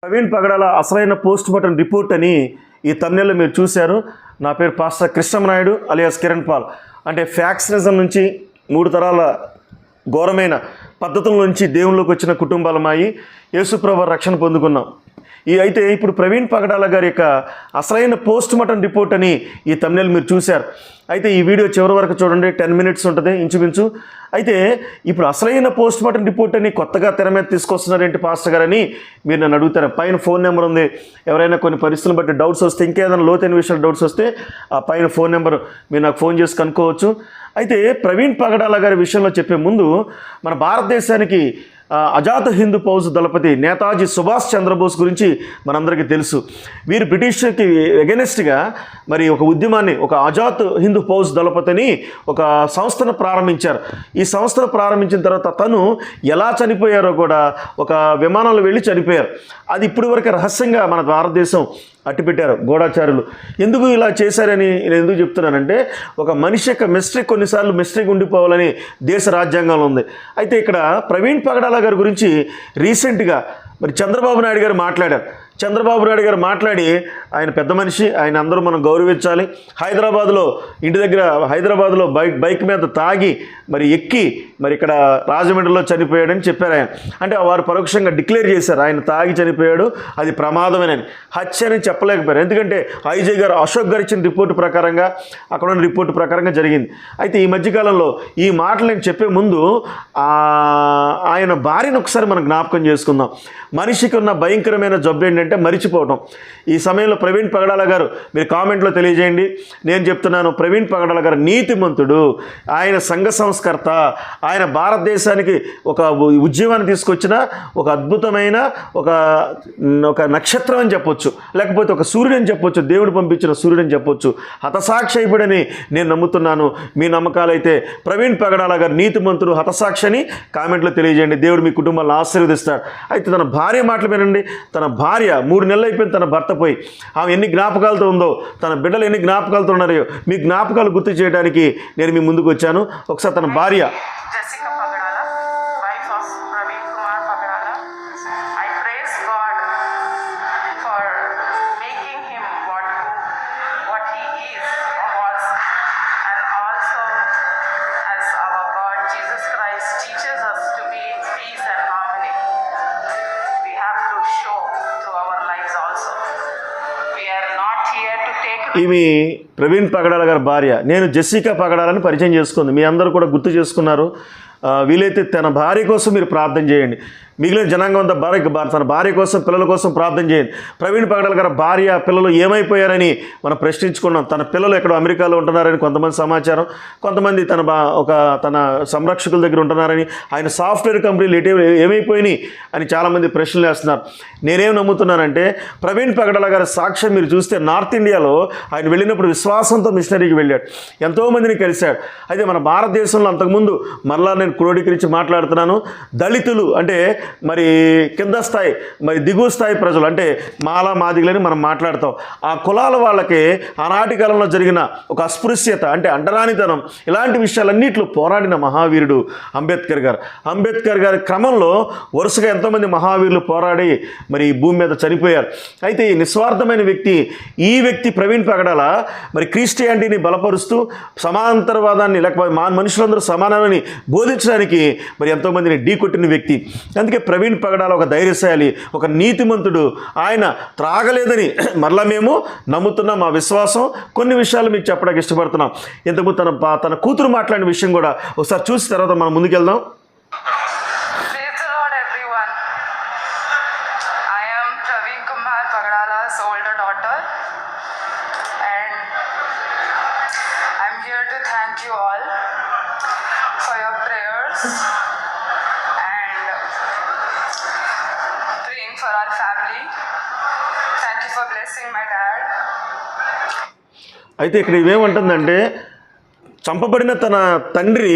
ప్రవీణ్ పగడాల అసలైన post mortem report అని ఈ తమ్నెల్లో మీరు చూశారు. నా పేరు పాస్టర్ కృష్ణమనాయుడు అలియాస్ కిరణ్ పాల్. అంటే ఫ్యాక్షనిజం నుంచి 3 తరాల ఘోరమైన పద్ధతుల నుంచి దేవుళ్ళలోకి వచ్చిన కుటుంబాలమాయి యేసుప్రభు రక్షణ పొందుకున్నాం. అయితే ఇప్పుడు ప్రవీణ్ పగడాల గారి యొక్క అసలైన పోస్ట్ మార్టం రిపోర్ట్ అని ఈ తమ్నెల్ మీరు చూశారు. అయితే ఈ వీడియో చివరి వరకు చూడండి, 10 మినిట్స్ ఉంటుంది ఇంచుమించు. అయితే ఇప్పుడు అసలైన పోస్ట్ మార్టం రిపోర్ట్ అని కొత్తగా తెర మీద తీసుకొస్తున్నారేంటి పాస్టర్ గారని మీరు నన్ను అడుగుతారు. పైన ఫోన్ నెంబర్ ఉంది, ఎవరైనా కొన్ని పరిస్థితులను బట్టి డౌట్స్ వస్తే, ఇంకేదైనా లోతైన విషయాలు డౌట్స్ వస్తే ఆ పైన ఫోన్ నెంబర్ మీరు నాకు ఫోన్ చేసి కనుక్కోవచ్చు. అయితే ప్రవీణ్ పగడాల గారి విషయంలో చెప్పే ముందు మన భారతదేశానికి అజాత హిందూ ఫౌజ్ దళపతి నేతాజీ సుభాష్ చంద్రబోస్ గురించి మనందరికీ తెలుసు. వీరు బ్రిటిష్కి ఎగెనెస్ట్గా మరి ఒక ఉద్యమాన్ని, ఒక అజాత్ హిందూ ఫౌజ్ దళపతిని ఒక సంస్థను ప్రారంభించారు. ఈ సంస్థను ప్రారంభించిన తర్వాత తను ఎలా చనిపోయారో కూడా ఒక విమానంలో వెళ్ళి చనిపోయారు. అది ఇప్పటి వరకు రహస్యంగా మన భారతదేశం అట్టిపెట్టారు గూఢాచారులు. ఎందుకు ఇలా చేశారని నేను ఎందుకు చెప్తున్నానంటే, ఒక మనిషి యొక్క మిస్టరీ కొన్నిసార్లు మిస్టరీగా ఉండిపోవాలని దేశ రాజ్యాంగంలో ఉంది. అయితే ఇక్కడ ప్రవీణ్ పగడాల గారి గురించి రీసెంట్గా మరి చంద్రబాబు నాయుడు గారు మాట్లాడారు. చంద్రబాబు నాయుడు గారు మాట్లాడి, ఆయన పెద్ద మనిషి, ఆయన అందరూ మనం గౌరవించాలి. హైదరాబాద్లో ఇంటి దగ్గర హైదరాబాద్లో బైక్ మీద తాగి మరి ఎక్కి మరి ఇక్కడ రాజమండ్రిలో చనిపోయాడని చెప్పారు ఆయన. అంటే వారు పరోక్షంగా డిక్లేర్ చేశారు ఆయన తాగి చనిపోయాడు, అది ప్రమాదమేనని. హత్య అని చెప్పలేకపోయారు. ఎందుకంటే ఐజీ గారు అశోక్ గారు ఇచ్చిన రిపోర్టు ప్రకారంగా, అక్కడ ఉన్న రిపోర్టు ప్రకారంగా జరిగింది. అయితే ఈ మధ్యకాలంలో ఈ మాటలు నేను చెప్పే ముందు ఆయన భార్యను ఒకసారి మనం జ్ఞాపకం చేసుకుందాం. మనిషికి ఉన్న భయంకరమైన జబ్బు ఏంటంటే మరిచిపోవటం. ఈ సమయంలో ప్రవీణ్ పగడాల గారు మీరు కామెంట్లో తెలియజేయండి. నేను చెప్తున్నాను, ప్రవీణ్ పగడాల గారు నీతిమంతుడు, ఆయన సంఘ సంస్కర్త, ఆయన భారతదేశానికి ఒక ఉద్యమాన్ని తీసుకొచ్చిన ఒక అద్భుతమైన ఒక నక్షత్రం అని చెప్పొచ్చు, లేకపోతే ఒక సూర్యుడు అని చెప్పొచ్చు, దేవుడు పంపించిన సూర్యుడు అని చెప్పొచ్చు. హతసాక్షి అయిపోయాడని నేను నమ్ముతున్నాను. మీ నమ్మకాలైతే ప్రవీణ్ పగడాల గారు నీతిమంతుడు, హతసాక్షి అని కామెంట్లో తెలియజేయండి. దేవుడు మీ కుటుంబాలను ఆశీర్వదిస్తాడు. అయితే తన భార్య మాటలు వినండి. తన భార్య 3 నెలలు అయిపోయింది తన భర్త పోయి. ఆమె ఎన్ని జ్ఞాపకాలతో ఉందో, తన బిడ్డలు ఎన్ని జ్ఞాపకాలతో ఉన్నారో మీ జ్ఞాపకాలు గుర్తు చేయడానికి నేను మీ ముందుకు వచ్చాను. ఒకసారి తన భార్య ఈమె ప్రవీణ్ పగడాల గారి భార్య. నేను జెసికా పగడాలని పరిచయం చేసుకుంది. మీ అందరూ కూడా గుర్తు చేసుకున్నారు. వీలైతే తన భార్య కోసం మీరు ప్రార్థన చేయండి. మిగిలిన జనాంగం అంతా తన భార్య కోసం, పిల్లల కోసం ప్రార్థన చేయండి. ప్రవీణ్ పగడాల గారి భార్య, పిల్లలు ఏమైపోయారని మనం ప్రశ్నించుకున్నాం. తన పిల్లలు ఎక్కడో అమెరికాలో ఉంటున్నారని కొంతమంది సమాచారం, కొంతమంది తన సంరక్షకుల దగ్గర ఉంటున్నారని, ఆయన సాఫ్ట్వేర్ కంపెనీలు ఏమైపోయినాయి అని చాలామంది ప్రశ్నలు వేస్తున్నారు. నేనేం నమ్ముతున్నానంటే, ప్రవీణ్ పగడాల గారి సాక్ష్యం మీరు చూస్తే నార్త్ ఇండియాలో ఆయన వెళ్ళినప్పుడు విశ్వాసంతో మిషనరీకి వెళ్ళాడు, ఎంతోమందిని కలిశాడు. అయితే మన భారతదేశంలో అంతకుముందు మరలా నేను క్రోడీకరించి మాట్లాడుతున్నాను, దళితులు అంటే మరి కింద స్థాయి, మరి దిగువ స్థాయి ప్రజలు అంటే మాలా మాదిగలని మనం మాట్లాడతాం. ఆ కులాల వాళ్ళకి ఆనాటి కాలంలో జరిగిన ఒక అస్పృశ్యత అంటే అంటరానితనం, ఇలాంటి విషయాలన్నింటిలో పోరాడిన మహావీరుడు అంబేద్కర్ గారు. అంబేద్కర్ గారి క్రమంలో వరుసగా ఎంతోమంది మహావీరులు పోరాడి మరి ఈ భూమి మీద చనిపోయారు. అయితే ఈ నిస్వార్థమైన ఈ వ్యక్తి ప్రవీణ్ పగడాల మరి క్రిస్టియానిటీని బలపరుస్తూ సమాంతరవాదాన్ని, లేకపోతే మనుషులందరూ సమానమని బోధించడానికి మరి ఎంతోమందిని ఢీకొట్టిన వ్యక్తి. అందుకే ప్రవీణ్ పగడాల ఒక ధైర్యశాలి, ఒక నీతిమంతుడు. ఆయన త్రాగలేదని మరలా మేము నమ్ముతున్నాం. మా విశ్వాసం. కొన్ని విషయాలు మీకు చెప్పడానికి ఇష్టపడుతున్నాం. ఇంతకు తన కూతురు మాట్లాడిన విషయం కూడా ఒకసారి చూసిన తర్వాత మనం ముందుకెళ్దాం. అయితే ఇక్కడ ఇవేమంటుందంటే, చంపబడిన తన తండ్రి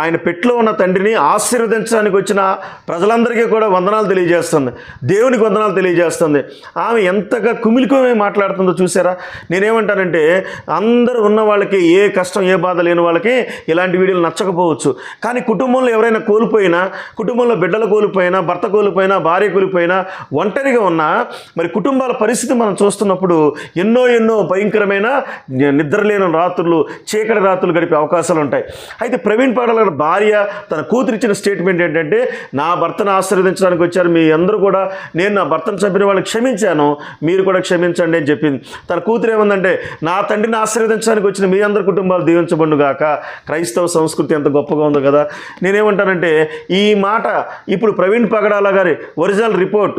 ఆయన పెట్టులో ఉన్న తండ్రిని ఆశీర్వదించడానికి వచ్చిన ప్రజలందరికీ కూడా వందనాలు తెలియజేస్తుంది, దేవునికి వందనాలు తెలియజేస్తుంది. ఆమె ఎంతగా కుమిలికుమి మాట్లాడుతుందో చూసారా? నేనేమంటానంటే అందరూ ఉన్న వాళ్ళకి ఏ కష్టం ఏ బాధ లేని వాళ్ళకి ఇలాంటి వీడియోలు నచ్చకపోవచ్చు, కానీ కుటుంబంలో ఎవరైనా కోల్పోయినా, కుటుంబంలో బిడ్డలు కోల్పోయినా, భర్త కోల్పోయినా, భార్య కోల్పోయినా, ఒంటరిగా ఉన్నా మరి కుటుంబాల పరిస్థితి మనం చూస్తున్నప్పుడు ఎన్నో భయంకరమైన నిద్రలేని రాత్రులు, చీకటి రాత్రులు గడిపే అవకాశాలు ఉంటాయి. అయితే ప్రవీణ్ పగడాల గారి భార్య తన కూతురు ఇచ్చిన స్టేట్మెంట్ ఏంటంటే, నా భర్తను ఆశీర్వదించడానికి వచ్చారు మీ అందరూ కూడా, నేను నా భర్తను చంపిన వాళ్ళని క్షమించాను, మీరు కూడా క్షమించండి అని చెప్పింది. తన కూతురు ఏమందంటే, నా తండ్రిని ఆశీర్వదించడానికి వచ్చిన మీ అందరి కుటుంబాలు దీవించబడుగాక. క్రైస్తవ సంస్కృతి ఎంత గొప్పగా ఉందో కదా. నేనేమంటానంటే ఈ మాట ఇప్పుడు ప్రవీణ్ పగడాల గారి original report,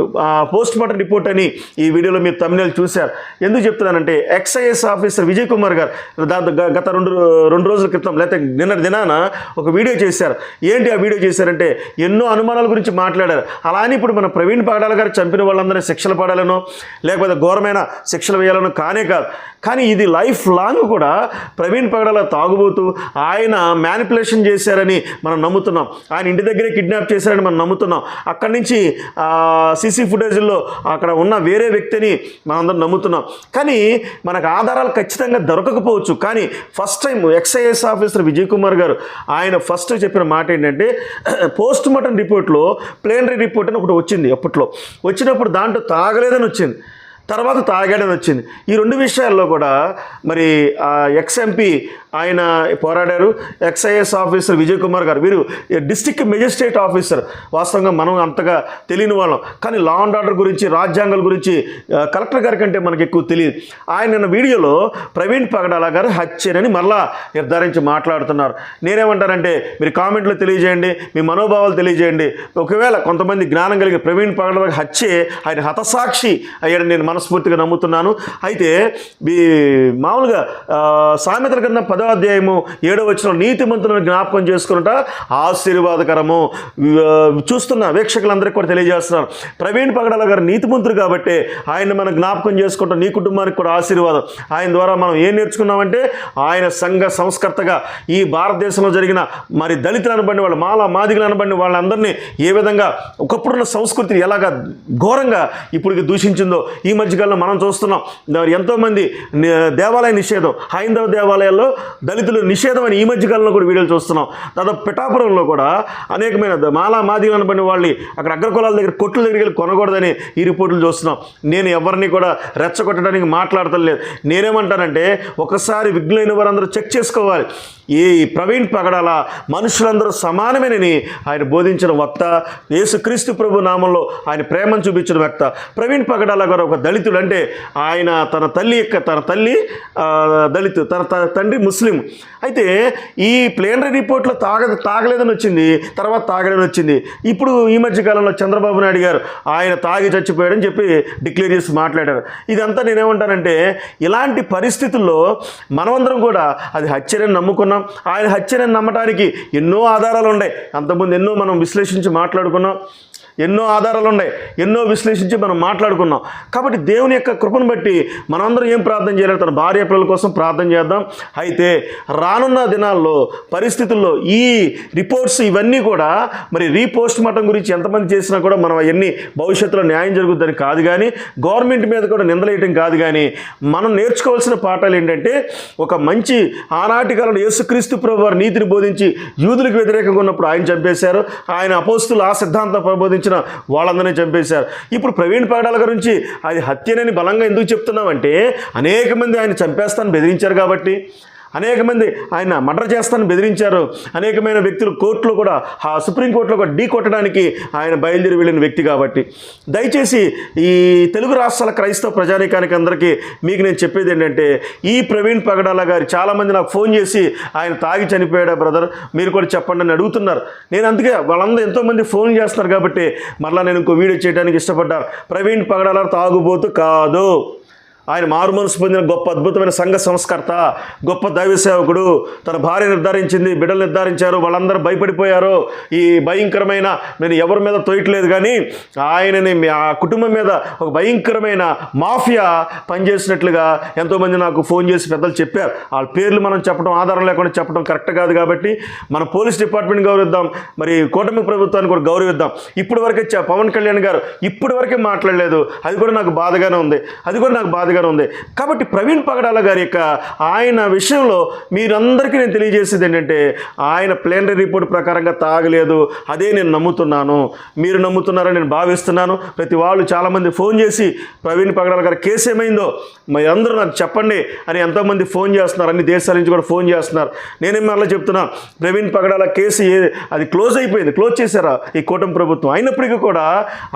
post mortem report అని ఈ వీడియోలో మీరు తమిళ చూశారు. ఎందుకు చెప్తున్నానంటే ఎక్సైఎస్ ఆఫీసర్ విజయ్ కుమార్ గారు గత రెండు రోజుల క్రితం లేకపోతే నిన్నటి దినాన ఒక వీడియో చేశారు. ఏంటి ఆ వీడియో చేశారంటే ఎన్నో అనుమానాల గురించి మాట్లాడారు. అలా అని ఇప్పుడు మన ప్రవీణ్ పగడాల గారు చంపిన వాళ్ళందరినీ శిక్షలు పడాలనో లేకపోతే ఘోరమైన శిక్షలు వేయాలనో కానే కాదు. కానీ ఇది లైఫ్ లాంగ్ కూడా ప్రవీణ్ పగడాల తాగుబోతూ ఆయన మ్యానిపులేషన్ చేశారని మనం నమ్ముతున్నాం. ఆయన ఇంటి దగ్గరే కిడ్నాప్ చేశారని మనం నమ్ముతున్నాం. అక్కడి నుంచి సీసీ ఫుటేజ్లో అక్కడ ఉన్న వేరే వ్యక్తిని మనందరం నమ్ముతున్నాం. కానీ మనకు ఆధారాలు ఖచ్చితంగా దొరకకపోవచ్చు. కానీ first time excise officer Vijay Kumar garu ఆయన ఫస్ట్ చెప్పిన మాట ఏంటంటే, పోస్ట్ మార్టం రిపోర్ట్లో ప్లేనరీ రిపోర్ట్ అని ఒకటి వచ్చింది. అప్పట్లో వచ్చినప్పుడు దాంట్లో తాగలేదని వచ్చింది, తర్వాత తాగాడని వచ్చింది. ఈ రెండు విషయాల్లో కూడా మరి ఎక్స్ఎంపీ ఆయన పోరాడారు. ఎక్సైఎస్ ఆఫీసర్ విజయ్ కుమార్ గారు వీరు డిస్ట్రిక్ట్ మెజిస్ట్రేట్ ఆఫీసర్. వాస్తవంగా మనం అంతగా తెలియని వాళ్ళం, కానీ లా అండ్ ఆర్డర్ గురించి, రాజ్యాంగాల గురించి కలెక్టర్ గారి కంటే మనకు ఎక్కువ తెలియదు. ఆయన వీడియోలో ప్రవీణ్ పగడాల గారు హత్యనని మరలా నిర్ధారించి మాట్లాడుతున్నారు. నేనేమంటానంటే మీరు కామెంట్లో తెలియజేయండి, మీ మనోభావాలు తెలియజేయండి. ఒకవేళ కొంతమంది జ్ఞానం కలిగి ప్రవీణ్ పగడాల హత్యే ఆయన హతసాక్షి అయ్యాడని నేను మనస్ఫూర్తిగా నమ్ముతున్నాను. అయితే మామూలుగా సామెతల కింద 10వ అధ్యాయము 7వ వచనం నీతిమంతులను జ్ఞాపకం చేసుకున్నట ఆశీర్వాదకరము. చూస్తున్న వీక్షకులందరికీ కూడా తెలియజేస్తున్నారు, ప్రవీణ్ పగడాల గారు నీతిమంతుడు కాబట్టి ఆయన మనం జ్ఞాపకం చేసుకుంటాం. నీ కుటుంబానికి కూడా ఆశీర్వాదం. ఆయన ద్వారా మనం ఏం నేర్చుకున్నామంటే ఆయన సంఘ సంస్కర్తగా ఈ భారతదేశంలో జరిగిన మరి దళితులు అనబడిన వాళ్ళు, మాదిగలు అనబడిన వాళ్ళందరినీ ఏ విధంగా ఒకప్పుడున్న సంస్కృతిని ఎలాగా ఘోరంగా ఇప్పటికి దూషించిందో ఈ మధ్యకాలంలో మనం చూస్తున్నాం. ఎంతోమంది దేవాలయ నిషేధం, హైందవ దేవాలయాల్లో దళితులు నిషేధం అని ఈ మధ్యకాలంలో కూడా వీడియోలు చూస్తున్నాం. దాదాపు పిఠాపురంలో కూడా అనేకమైన మాదిగలు అనబడిన వాళ్ళు అక్కడ అగ్రకులాల దగ్గర కొట్ల దగ్గరికి వెళ్ళి కొనకూడదని ఈ రిపోర్టులు చూస్తున్నాం. నేను ఎవరిని కూడా రెచ్చగొట్టడానికి మాట్లాడతలేదు. నేనేమంటానంటే ఒకసారి విఘ్నులైన వారందరూ చెక్ చేసుకోవాలి. ఈ ప్రవీణ్ పగడాల మనుషులందరూ సమానమేనని ఆయన బోధించిన వక్త, యేసుక్రీస్తు ప్రభు నామంలో ఆయన ప్రేమను చూపించిన వక్త. ప్రవీణ్ పగడాల గారు ఒక దళితుడు. అంటే ఆయన తన తల్లి దళితు, తన తండ్రి ముస్లిం. అయితే ఈ ప్లేనరీ రిపోర్ట్లో తాగలేదని వచ్చింది, తర్వాత తాగలేదని వచ్చింది. ఇప్పుడు ఈ మధ్యకాలంలో చంద్రబాబు నాయుడు గారు ఆయన తాగి చచ్చిపోయాడని చెప్పి డిక్లేర్ చేసి మాట్లాడారు. ఇదంతా నేనేమంటానంటే ఇలాంటి పరిస్థితుల్లో మనమందరం కూడా అది హత్యని నమ్ముకున్నాం. ఆయన హత్యని నమ్మటానికి ఎన్నో ఆధారాలు ఉన్నాయి. అంతకుముందు ఎన్నో మనం విశ్లేషించి మాట్లాడుకున్నాం, ఎన్నో ఆధారాలు ఉన్నాయి, ఎన్నో విశ్లేషించి మనం మాట్లాడుకున్నాం. కాబట్టి దేవుని యొక్క కృపను బట్టి మనందరం ఏం ప్రార్థన చేయాలి? తన భార్య పిల్లల కోసం ప్రార్థన చేద్దాం. అయితే రానున్న దినాల్లో పరిస్థితుల్లో ఈ రిపోర్ట్స్ ఇవన్నీ కూడా మరి రీపోస్ట్ మార్టం గురించి ఎంతమంది చేసినా కూడా మనం అవన్నీ భవిష్యత్తులో న్యాయం జరుగుతుందని కాదు, కానీ గవర్నమెంట్ మీద కూడా నిందలేయటం కాదు. కానీ మనం నేర్చుకోవాల్సిన పాఠాలు ఏంటంటే, ఒక మంచి ఆనాటి కాలంలో యేసుక్రీస్తు ప్రభు వారు నీతిని బోధించి యూదులకు వ్యతిరేకంగా ఉన్నప్పుడు ఆయన చంపేశారు. ఆయన అపోస్తులు ఆ సిద్ధాంతం ప్రబోధించి వాళ్ళందరినీ చంపేశారు. ఇప్పుడు ప్రవీణ్ పగడాల గురించి అది హత్యనని బలంగా ఎందుకు చెప్తున్నామంటే, అనేక మంది ఆయన చంపేస్తానని బెదిరించారు కాబట్టి, అనేక మంది ఆయన మర్డర్ చేస్తానని బెదిరించారు. అనేకమైన వ్యక్తులు కోర్టులో కూడా, సుప్రీంకోర్టులో కూడా ఢీ కొట్టడానికి ఆయన బయలుదేరి వెళ్ళిన వ్యక్తి కాబట్టి, దయచేసి ఈ తెలుగు రాష్ట్రాల క్రైస్తవ ప్రజానీకానికి అందరికీ మీకు నేను చెప్పేది ఏంటంటే, ఈ ప్రవీణ్ పగడాల గారు చాలామంది నాకు ఫోన్ చేసి ఆయన తాగి చనిపోయాడా బ్రదర్, మీరు కూడా చెప్పండి అని అడుగుతున్నారు. నేను అందుకే వాళ్ళందరూ ఎంతోమంది ఫోన్ చేస్తున్నారు కాబట్టి మరలా నేను ఇంకో వీడియో చేయడానికి ఇష్టపడ్డాను. ప్రవీణ్ పగడాల తాగుబోతు కాదు, ఆయన మారు మనసు పొందిన గొప్ప అద్భుతమైన సంఘ సంస్కర్త, గొప్ప దైవ సేవకుడు. తన భార్య నిర్ధారించింది, బిడ్డలు నిర్ధారించారు, వాళ్ళందరూ భయపడిపోయారు. ఈ భయంకరమైన, నేను ఎవరి మీద తోయట్లేదు కానీ ఆయనని ఆ కుటుంబం మీద ఒక భయంకరమైన మాఫియా పనిచేసినట్లుగా ఎంతోమంది నాకు ఫోన్ చేసి పెద్దలు చెప్పారు. వాళ్ళ పేర్లు మనం చెప్పడం, ఆధారం లేకుండా చెప్పడం కరెక్ట్ కాదు కాబట్టి మన పోలీస్ డిపార్ట్మెంట్ గౌరవిద్దాం, మరి కూటమి ప్రభుత్వాన్ని కూడా గౌరవిద్దాం. ఇప్పటి వరకే పవన్ కళ్యాణ్ గారు ఇప్పటి వరకే మాట్లాడలేదు, అది కూడా నాకు బాధగానే ఉంది. కాబట్టి ప్రవీణ్ పగడాల గారి యొక్క ఆయన విషయంలో మీరందరికీ నేను తెలియజేసేది ఏంటంటే, ఆయన ప్లేనరీ రిపోర్ట్ ప్రకారంగా తాగలేదు, అదే నేను నమ్ముతున్నాను. మీరు నమ్ముతున్నారని నేను భావిస్తున్నాను. ప్రతి వాళ్ళు చాలామంది ఫోన్ చేసి ప్రవీణ్ పగడాల గారి కేసు ఏమైందో మరి అందరూ నాకు చెప్పండి అని ఎంతోమంది ఫోన్ చేస్తున్నారు, అన్ని దేశాల నుంచి కూడా ఫోన్ చేస్తున్నారు. నేనేం మళ్ళీ చెప్తున్నా, ప్రవీణ్ పగడాల కేసు అది క్లోజ్ అయిపోయింది, క్లోజ్ చేశారా ఈ కూటమి ప్రభుత్వం. అయినప్పటికీ కూడా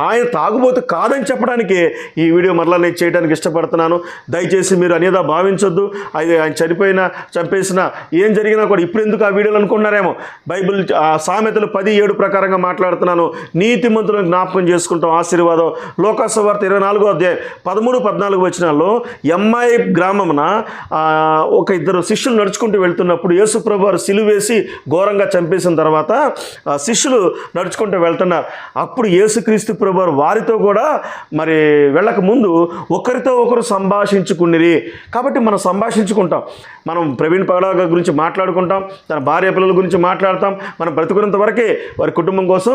ఆయన తాగుబోతు కాదని చెప్పడానికి ఈ వీడియో మరలా నేను చేయడానికి ఇష్టపడుతున్నాను. దయచేసి మీరు అనేదా భావించొద్దు. ఆయన చంపేసినా ఏం జరిగినా కూడా ఇప్పుడు ఎందుకు ఆ వీడియోలు అనుకుంటున్నారేమో. బైబిల్ సామెతలు 10:7 ప్రకారంగా మాట్లాడుతున్నాను. నీతిమంతులను జ్ఞాపకం చేసుకుంటాం, ఆశీర్వాదం. లోకాసువార్త 24వ అధ్యాయం 13-14 వచనాల్లో ఎంఐ గ్రామమున ఒక ఇద్దరు శిష్యులు నడుచుకుంటూ వెళ్తున్నప్పుడు యేసుప్రభు వారు సిలువ వేసి ఘోరంగా చంపేసిన తర్వాత శిష్యులు నడుచుకుంటూ వెళ్తున్నారు. అప్పుడు యేసుక్రీస్తు ప్రభు వారు వారితో కూడా మరి వెళ్ళక ముందు ఒకరితో ఒకరు సంభాషించుకునిరి. కాబట్టి మనం సంభాషించుకుంటాం, మనం ప్రవీణ్ పగడాల గురించి మాట్లాడుకుంటాం, తన భార్య పిల్లల గురించి మాట్లాడతాం, మనం బ్రతుకున్నంత వరకే వారి కుటుంబం కోసం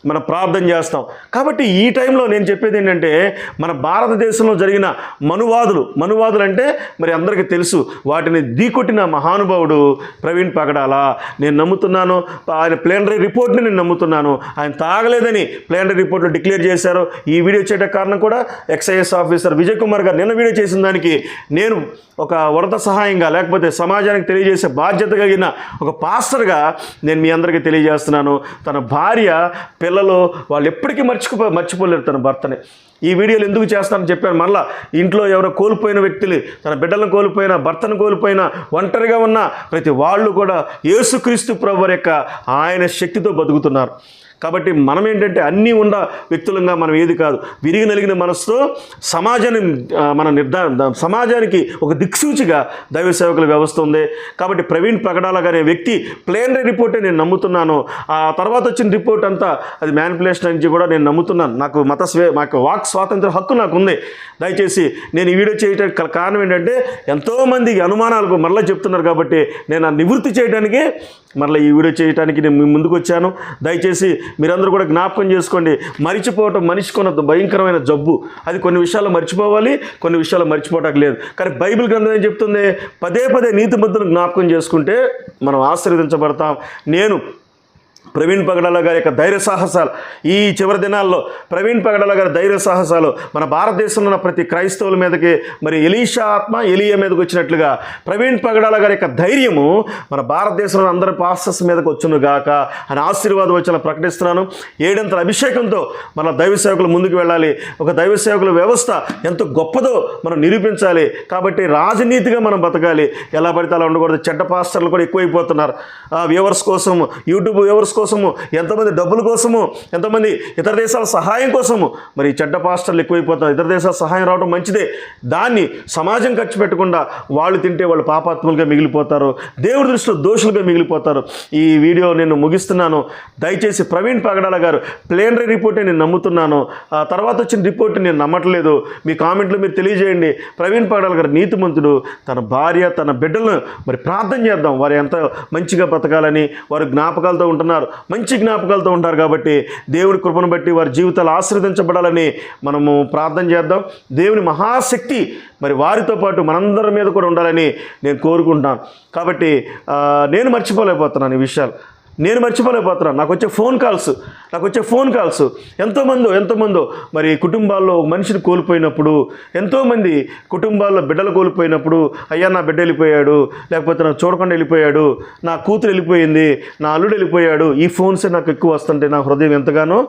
మనం ప్రార్థన చేస్తాం. కాబట్టి ఈ టైంలో నేను చెప్పేది ఏంటంటే, మన భారతదేశంలో జరిగిన మనువాదులు అంటే మరి అందరికీ తెలుసు, వాటిని ఢీకొట్టిన మహానుభావుడు ప్రవీణ్ పగడాల. నేను నమ్ముతున్నాను, ఆయన ప్లేనరీ రిపోర్ట్ని నేను నమ్ముతున్నాను. ఆయన తాగలేదని ప్లేనరీ రిపోర్ట్లో డిక్లేర్ చేశారు. ఈ వీడియో చేయడానికి కారణం కూడా ఎక్సైఎస్ ఆఫీసర్ విజయ్ కుమార్ గారు నిన్న వీడియో చేసిన దానికి నేను ఒక వరద సహాయంగా, లేకపోతే సమాజానికి తెలియజేసే బాధ్యత కలిగిన ఒక పాస్టర్గా నేను మీ అందరికీ తెలియజేస్తున్నాను. తన భార్య పిల్లలు వాళ్ళు ఎప్పటికీ మర్చిపోలేరు తన భర్తని. ఈ వీడియోలు ఎందుకు చేస్తానని చెప్పాను. మళ్ళీ ఇంట్లో ఎవరో కోల్పోయిన వ్యక్తులు, తన బిడ్డలను కోల్పోయినా, భర్తను కోల్పోయినా, ఒంటరిగా ఉన్న ప్రతి వాళ్ళు కూడా యేసుక్రీస్తు ప్రభువు యొక్క ఆయన శక్తితో బతుకుతున్నారు. కాబట్టి మనం ఏంటంటే అన్నీ ఉన్న వ్యక్తులంగా మనం ఏది కాదు, విరిగి నలిగిన మనసుతో సమాజానికి ఒక దిక్సూచిగా దైవ సేవకుల వ్యవస్థ ఉంది. కాబట్టి ప్రవీణ్ పగడాల అనే వ్యక్తి ప్లేనరీ రిపోర్టే నేను నమ్ముతున్నాను. ఆ తర్వాత వచ్చిన రిపోర్ట్ అంతా అది మ్యానిపులేషన్ అని కూడా నేను నమ్ముతున్నాను. నాకు వాక్ స్వాతంత్ర హక్కు నాకు ఉంది. దయచేసి నేను ఈ వీడియో చేయడానికి కారణం ఏంటంటే, ఎంతోమందికి అనుమానాలకు మరలా చెప్తున్నారు కాబట్టి నేను ఆ నివృత్తి చేయడానికి మరలా ఈ వీడియో చేయడానికి నేను మీ ముందుకు వచ్చాను. దయచేసి మీరందరూ కూడా జ్ఞాపకం చేసుకోండి. మరిచిపోవటం మనిషికున్న భయంకరమైన జబ్బు. అది కొన్ని విషయాలు మర్చిపోవాలి, కొన్ని విషయాలు మర్చిపోవటానికి లేదు. కానీ బైబిల్ గ్రంథం ఏం చెప్తుంది? పదే నీతిమంతులను జ్ఞాపకం చేసుకుంటే మనం ఆశీర్వదించబడతాం. నేను ప్రవీణ్ పగడాల గారి యొక్క ధైర్య సాహసాలు, ఈ చివరి దినాల్లో ప్రవీణ్ పగడాల గారి ధైర్య సాహసాలు మన భారతదేశంలో ఉన్న ప్రతి క్రైస్తవుల మీదకి మరి ఎలీషా ఆత్మ ఎలియా మీదకి వచ్చినట్లుగా ప్రవీణ్ పగడాల గారి యొక్క ధైర్యము మన భారతదేశంలో అందరి పాస్టర్స్ మీదకి వచ్చును గాక అని ఆశీర్వాదం వచ్చి ప్రకటిస్తున్నాను. 7 అంతల అభిషేకంతో మన దైవ సేవకులు ముందుకు వెళ్ళాలి. ఒక దైవ సేవకుల వ్యవస్థ ఎంత గొప్పదో మనం నిరూపించాలి. కాబట్టి రాజనీతిగా మనం బతకాలి. ఎలా పడితే అలా ఉండకూడదు. చెడ్డ పాస్టర్లు కూడా ఎక్కువైపోతున్నారు. వ్యూవర్స్ కోసం, యూట్యూబ్ వ్యూవర్స్ కోసము, ఎంతమంది డబ్బుల కోసము, ఎంతమంది ఇతర దేశాల సహాయం కోసము మరి చెడ్డ పాస్టర్లు ఎక్కువైపోతారు. ఇతర దేశాల సహాయం రావడం మంచిదే, దాన్ని సమాజం ఖర్చు పెట్టకుండా వాళ్ళు తింటే వాళ్ళు పాపాత్ములుగా మిగిలిపోతారు, దేవుడి దృష్టిలో దోషులుగా మిగిలిపోతారు. ఈ వీడియో నేను ముగిస్తున్నాను. దయచేసి ప్రవీణ్ పగడాల గారు ప్లేనరీ రిపోర్టే నేను నమ్ముతున్నాను, ఆ తర్వాత వచ్చిన రిపోర్ట్ నేను నమ్మట్లేదు. మీ కామెంట్లో మీరు తెలియజేయండి. ప్రవీణ్ పగడాల గారు నీతిమంతుడు, తన భార్య తన బిడ్డలను మరి ప్రార్థన చేద్దాం. వారు ఎంత మంచిగా బతకాలని, వారు జ్ఞాపకాలతో ఉంటున్నారు, మంచి జ్ఞాపకాలతో ఉంటారు. కాబట్టి దేవుడి కృపను బట్టి వారి జీవితాలు ఆశీర్వదించబడాలని మనము ప్రార్థన చేద్దాం. దేవుని మహాశక్తి మరి వారితో పాటు మనందరి మీద కూడా ఉండాలని నేను కోరుకుంటాను. కాబట్టి నేను మర్చిపోలేకపోతున్నాను ఈ విషయాలు. నాకు వచ్చే ఫోన్ కాల్స్ ఎంతోమందో మరి కుటుంబాల్లో మనిషిని కోల్పోయినప్పుడు, ఎంతోమంది కుటుంబాల్లో బిడ్డలు కోల్పోయినప్పుడు, అయ్యా నా బిడ్డ వెళ్ళిపోయాడు, లేకపోతే నాకు చూడకుండా వెళ్ళిపోయాడు, నా కూతురు వెళ్ళిపోయింది, నా అల్లుడు వెళ్ళిపోయాడు, ఈ ఫోన్సే నాకు ఎక్కువ వస్తుంటే నా హృదయం ఎంతగానో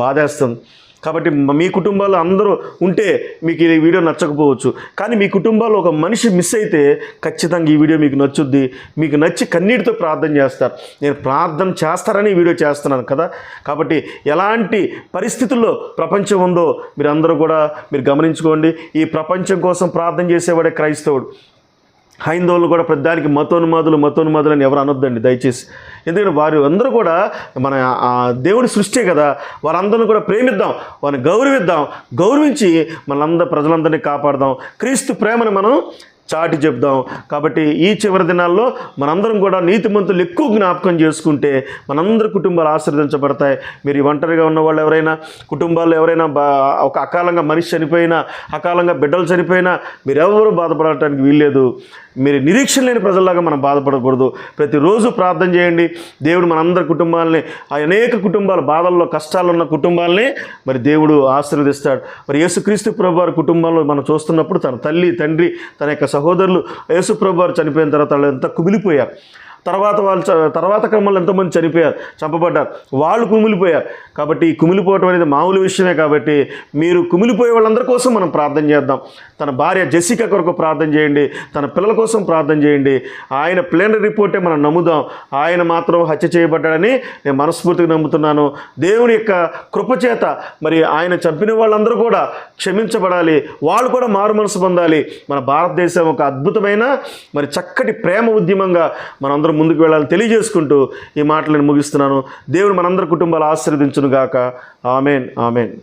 బాధేస్తుంది. కాబట్టి మీ కుటుంబాల్లో అందరూ ఉంటే మీకు ఈ వీడియో నచ్చకపోవచ్చు, కానీ మీ కుటుంబాల్లో ఒక మనిషి మిస్ అయితే ఖచ్చితంగా ఈ వీడియో మీకు నచ్చుద్ది. మీకు నచ్చి కన్నీటితో ప్రార్థన చేస్తారు. నేను ప్రార్థన చేస్తారని ఈ వీడియో చేస్తున్నాను కదా. కాబట్టి ఎలాంటి పరిస్థితుల్లో ప్రపంచం ఉందో మీరు అందరూ కూడా మీరు గమనించుకోండి. ఈ ప్రపంచం కోసం ప్రార్థన చేసేవాడే క్రైస్తవుడు. హైందవులు కూడా ప్రతిదానికి మతోన్మాదులు అని ఎవరు అనొద్దండి దయచేసి. ఎందుకంటే వారు అందరూ కూడా మన దేవుడి సృష్టి కదా, వారందరిని కూడా ప్రేమిద్దాం, వారిని గౌరవించి ప్రజలందరినీ కాపాడదాం, క్రీస్తు ప్రేమను మనం చాటి చెప్దాం. కాబట్టి ఈ చివరి దినాల్లో మనందరం కూడా నీతిమంతులు ఎక్కువ జ్ఞాపకం చేసుకుంటే మనందరి కుటుంబాలు ఆశీర్వదించబడతాయి. మీరు ఒంటరిగా ఉన్న వాళ్ళు ఎవరైనా, కుటుంబాల్లో ఎవరైనా ఒక అకాలంగా మనిషి చనిపోయినా, అకాలంగా బిడ్డలు చనిపోయినా మీరెవరూ బాధపడటానికి వీల్లేదు. మీరు నిరీక్షణ లేని ప్రజల్లాగా మనం బాధపడకూడదు. ప్రతిరోజు ప్రార్థన చేయండి. దేవుడు మనందరి కుటుంబాలని, అనేక కుటుంబాలు బాధల్లో కష్టాలు ఉన్న కుటుంబాలని మరి దేవుడు ఆశీర్వదిస్తాడు. మరి యేసుక్రీస్తు ప్రభువారి కుటుంబంలో మనం చూస్తున్నప్పుడు తన తల్లి, తండ్రి, తన యొక్క సహోదరులు యేసు ప్రభువారు చనిపోయిన తర్వాత వాళ్ళు ఎంత కుమిలిపోయారు. తర్వాత క్రమంలో ఎంతోమంది చంపబడ్డారు, వాళ్ళు కుమిలిపోయారు. కాబట్టి ఈ కుమిలిపోవటం అనేది మామూలు విషయమే. కాబట్టి మీరు కుమిలిపోయే వాళ్ళందరి కోసం మనం ప్రార్థన చేద్దాం. తన భార్య జెసికా కొరకు ప్రార్థన చేయండి, తన పిల్లల కోసం ప్రార్థన చేయండి. ఆయన ప్లేనరీ రిపోర్టే మనం నమ్ముదాం. ఆయన మాత్రం హత్య చేయబడ్డాడని నేను మనస్ఫూర్తిగా నమ్ముతున్నాను. దేవుని యొక్క కృపచేత మరి ఆయన చంపిన వాళ్ళందరూ కూడా క్షమించబడాలి, వాళ్ళు కూడా మారు మనసు పొందాలి. మన భారతదేశం ఒక అద్భుతమైన మరి చక్కటి ప్రేమ ఉద్యమంగా మనందరం ముందుకు వెళ్ళాలని తెలియజేసుకుంటూ ఈ మాటలను ముగిస్తున్నాను. దేవుడు మనందరి కుటుంబాలు ఆశీర్వదించును గాక. ఆమేన్.